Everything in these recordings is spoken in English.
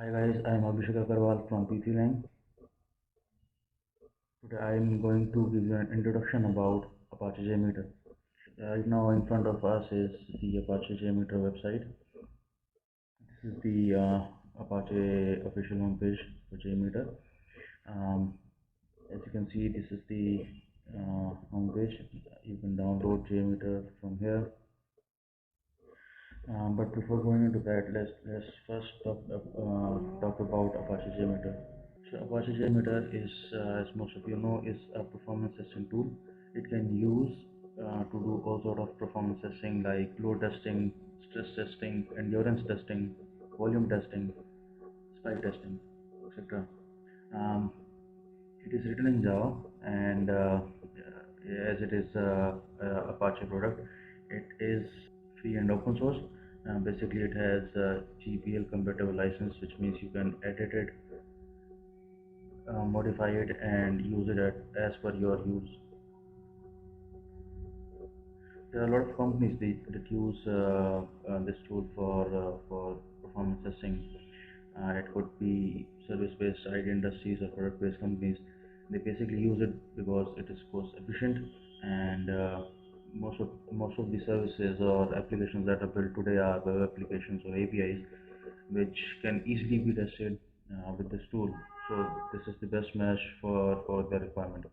Hi guys, I am Abhishek Agarwal from PC Lang. Today I am going to give you an introduction about Apache JMeter. Right now in front of us is the Apache JMeter website. This is the Apache official homepage for JMeter. Um, as you can see, this is the homepage. You can download JMeter from here. But before going into that, let's first talk about Apache JMeter. So Apache JMeter is, as most of you know, is a performance testing tool. It can use to do all sort of performance testing like load testing, stress testing, endurance testing, volume testing, spike testing, etc. Um, it is written in Java, and as it is a Apache product, it is free and open source. Basically, it has a GPL compatible license, which means you can edit it, modify it, and use it as per your use. There are a lot of companies that use this tool for performance testing. It could be service-based IT industries or product-based companies. They basically use it because it is cost efficient, and most of the services or applications that are built today are web applications or APIs, which can easily be tested with this tool. So this is the best match for their requirement.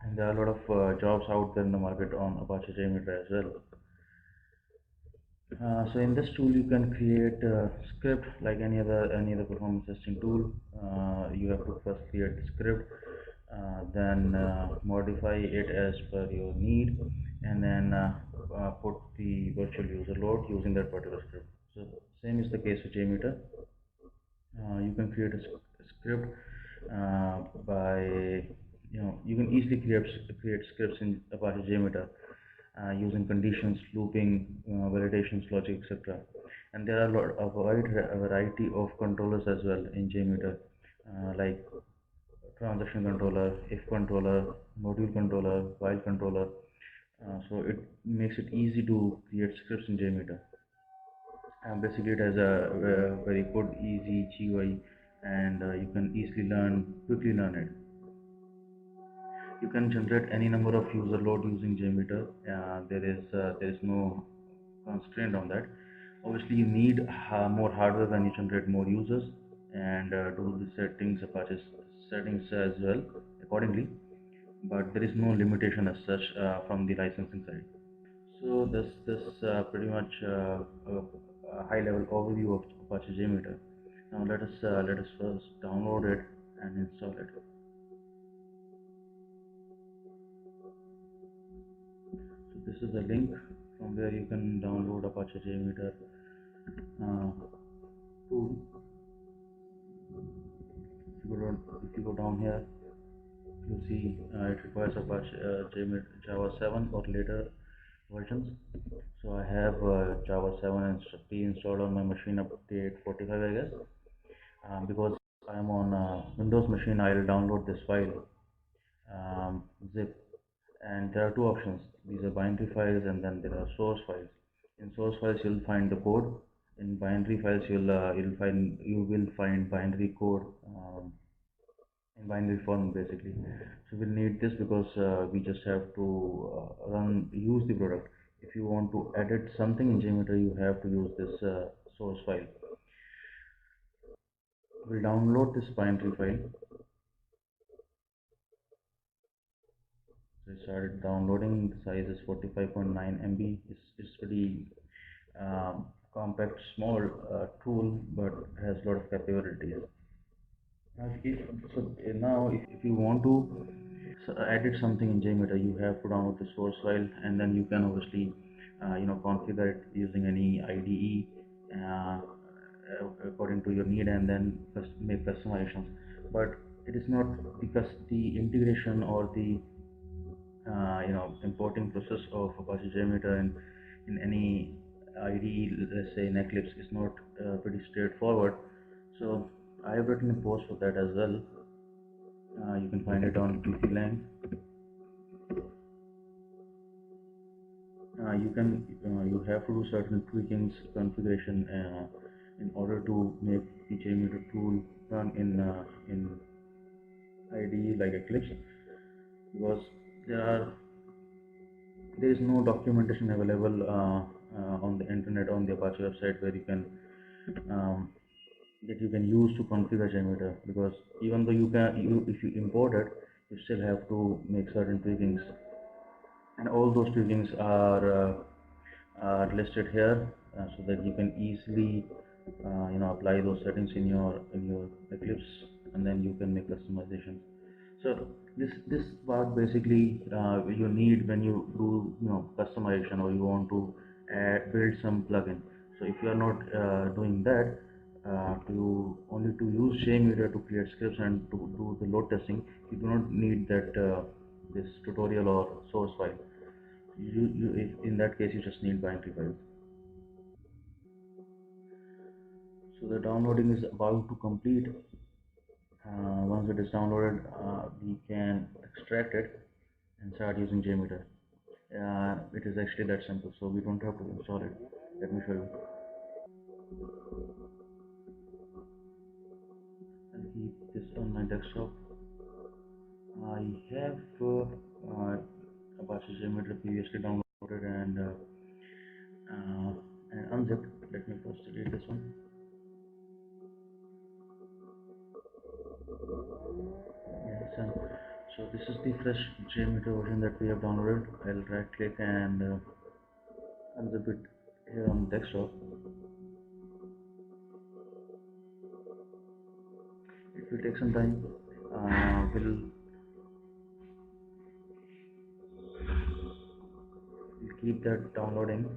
And there are a lot of jobs out there in the market on Apache JMeter as well. So in this tool, you can create a script like any other performance testing tool. You have to first create the script, then modify it as per your need, and then put the virtual user load using that particular script. So same is the case with JMeter. You can create a script by you can easily create scripts in Apache JMeter using conditions, looping, validations, logic, etc. And there are a variety of controllers as well in JMeter, like transaction controller, if controller, module controller, while controller. So it makes it easy to create scripts in JMeter. Basically, it has a very good, easy GUI, and you can quickly learn it. You can generate any number of user load using JMeter. There is no constraint on that. Obviously, you need more hardware when you generate more users, and do the settings as well accordingly. But there is no limitation as such from the licensing side. So this pretty much a high level overview of Apache JMeter. Now let us first download it and install it. So this is the link from where you can download Apache JMeter tool. If you go down here, you'll see it requires Apache JMeter Java 7 or later versions. So I have Java 7 pre-installed on my machine, update 45, I guess. Because I'm on a Windows machine, I'll download this file, zip, and there are two options. These are binary files, and then there are source files. In source files, you'll find the code. In binary files, you will find binary code in binary form, basically. So we'll need this because we just have to use the product. If you want to edit something in JMeter, you have to use this source file. We'll download this binary file. So I started downloading. The size is 45.9 MB. It's pretty compact, small tool, but has a lot of capabilities. Now, if you want to edit something in JMeter, you have to download the source file, and then you can obviously configure it using any IDE according to your need, and then make customizations. But it is not, because the integration or the importing process of Apache JMeter in any IDE, let's say in Eclipse, is not pretty straightforward. So I have written a post for that as well. You can find it on PCLang. You have to do certain tweakings, configuration in order to make the JMeter tool run in IDE like Eclipse, because there are there is no documentation available on the internet, on the Apache website, where you can um, that you can use to configure JMeter. Because even though you if you import it, you still have to make certain tweakings, and all those tweakings are listed here, so that you can easily apply those settings in your Eclipse, and then you can make customizations. So this part basically you need when you do customization, or you want to build some plugin. So if you are not doing that, to only to use JMeter to create scripts and to do the load testing, you do not need that this tutorial or source file. In that case, you just need binary files. So the downloading is about to complete. Once it is downloaded, we can extract it and start using JMeter. It is actually that simple, so we don't have to install it. Let me show you. I'll keep this on my desktop. I have Apache JMeter previously downloaded and unzipped. Let me first delete this one. Yeah, it's done. So this is the fresh JMeter version that we have downloaded. I'll right click and unzip it here on the desktop. It will take some time. We'll keep that downloading.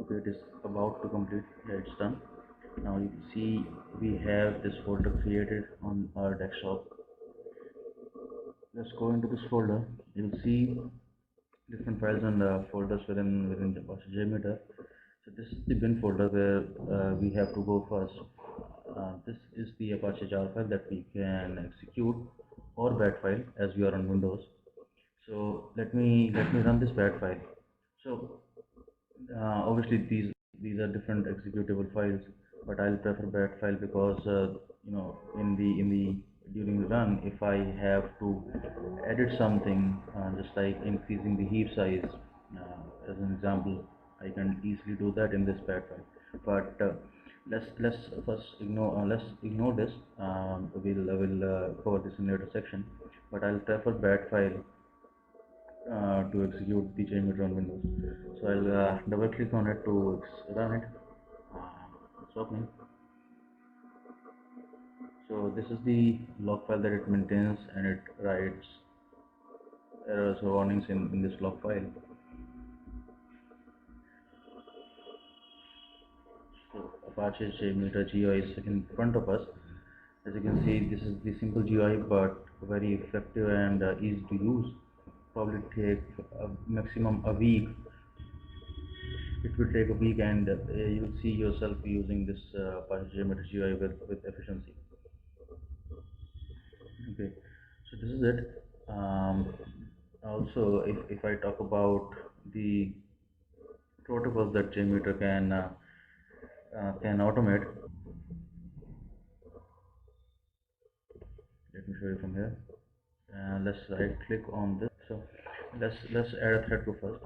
Okay, it is about to complete. Yeah, it's done. Now you can see we have this folder created on our desktop. Let's go into this folder. You'll see different files and folders within the Apache JMeter. So this is the bin folder where we have to go first. This is the Apache jar file that we can execute, or bat file as we are on Windows. So let me run this bat file. So obviously these are different executable files, but I'll prefer bat file because in the during the run, if I have to edit something, just like increasing the heap size, as an example, I can easily do that in this bat file. But let's first ignore this. We'll cover this in later section, but I'll prefer bat file to execute the JMeter on Windows. So I'll double click on it to run it. It's opening. So this is the log file that it maintains, and it writes errors or warnings in this log file. So Apache JMeter GUI is in front of us. As you can see, this is the simple GUI, but very effective and easy to use. Probably take maximum a week. It will take a week, and you will see yourself using this Apache JMeter GUI with efficiency. Okay, so this is it. Also, if I talk about the protocols that JMeter can automate, let me show you from here. Let's right click on this. So let's add a thread group first,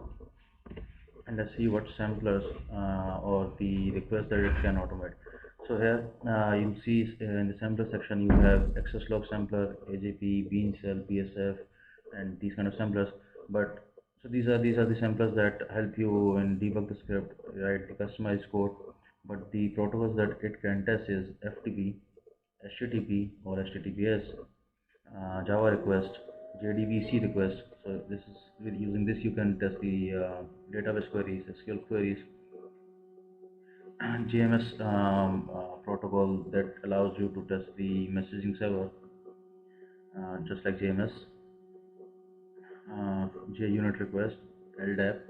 and let's see what samplers or the requests that it can automate. So here you'll see in the sampler section you have access log sampler, AJP, bean cell, PSF, and these kind of samplers. But so these are the samplers that help you in debug the script, write the customized code. But the protocols that it can test is FTP, HTTP or HTTPS, Java request, JDBC request. So this is with using this you can test the database queries, SQL queries, and JMS protocol that allows you to test the messaging server, just like JMS, JUnit request, LDAP,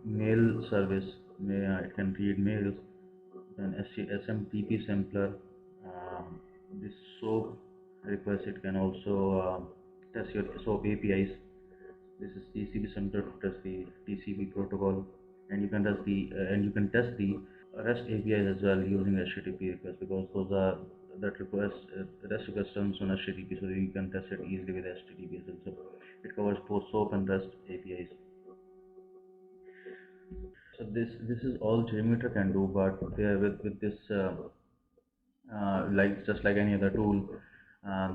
mail service. It can read mails. Then SMTP sampler, this SOAP request. It can also test your SOAP APIs. This is TCP sampler to test the TCP protocol. and you can test the REST APIs as well using HTTP requests, because those are that request REST request runs on HTTP, so you can test it easily with HTTP as well. So it covers both SOAP and REST APIs. So this is all JMeter can do, but there with this like just like any other tool,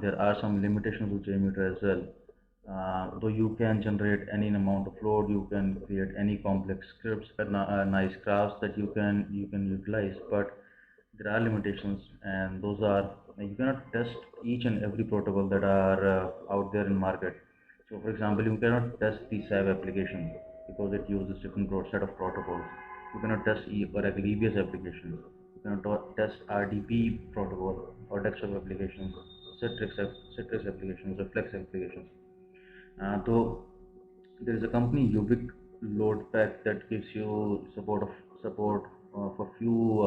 there are some limitations with JMeter as well. Though you can generate any amount of load, you can create any complex scripts, nice graphs that you can utilize, but there are limitations, and those are you cannot test each and every protocol that are out there in market. So for example, you cannot test the SAV application because it uses different set of protocols. You cannot test for example EBS applications. You cannot test RDP protocol or desktop applications, Citrix applications, or Flex applications. Though there is a company Ubic load pack that gives you support for few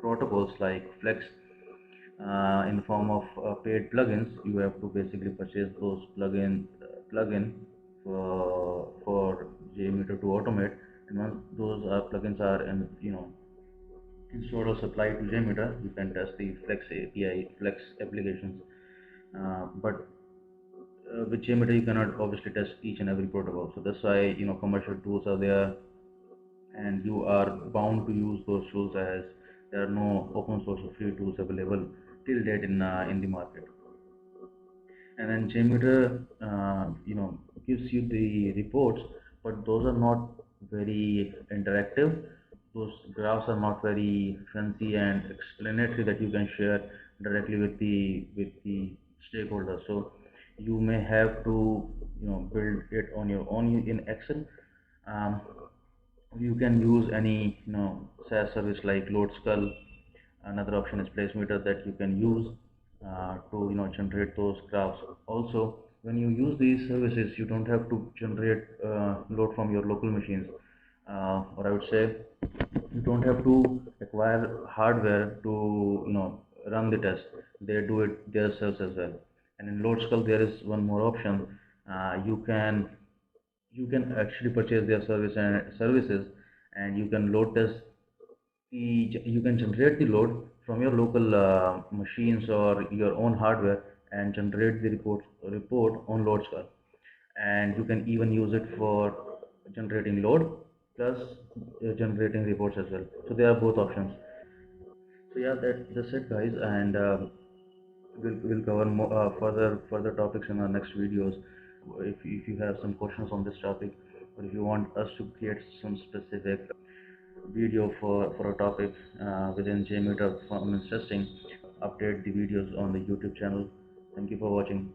protocols like Flex in the form of paid plugins. You have to basically purchase those plugin for JMeter to automate, and once those plugins are installed or supplied to JMeter, you can test the Flex API, Flex applications. But with JMeter, you cannot obviously test each and every protocol. So that's why commercial tools are there, and you are bound to use those tools, as there are no open source or free tools available till date in the market. And then JMeter, gives you the reports, but those are not very interactive. Those graphs are not very fancy and explanatory that you can share directly with the stakeholders. So you may have to build it on your own in Excel. Um, you can use any SaaS service like LoadSkull. Another option is placemeter that you can use to generate those graphs. Also, when you use these services, you don't have to generate load from your local machines, or I would say you don't have to acquire hardware to run the test. They do it themselves as well. And in LoadSkull, there is one more option. You can actually purchase their services, and you can load test you can generate the load from your local machines or your own hardware, and generate the report on LoadSkull. And you can even use it for generating load plus generating reports as well. So there are both options. So yeah, that's it, guys, and we'll cover more, further topics in our next videos. If you have some questions on this topic, or if you want us to create some specific video for a topic within JMeter performance testing, update the videos on the YouTube channel. Thank you for watching.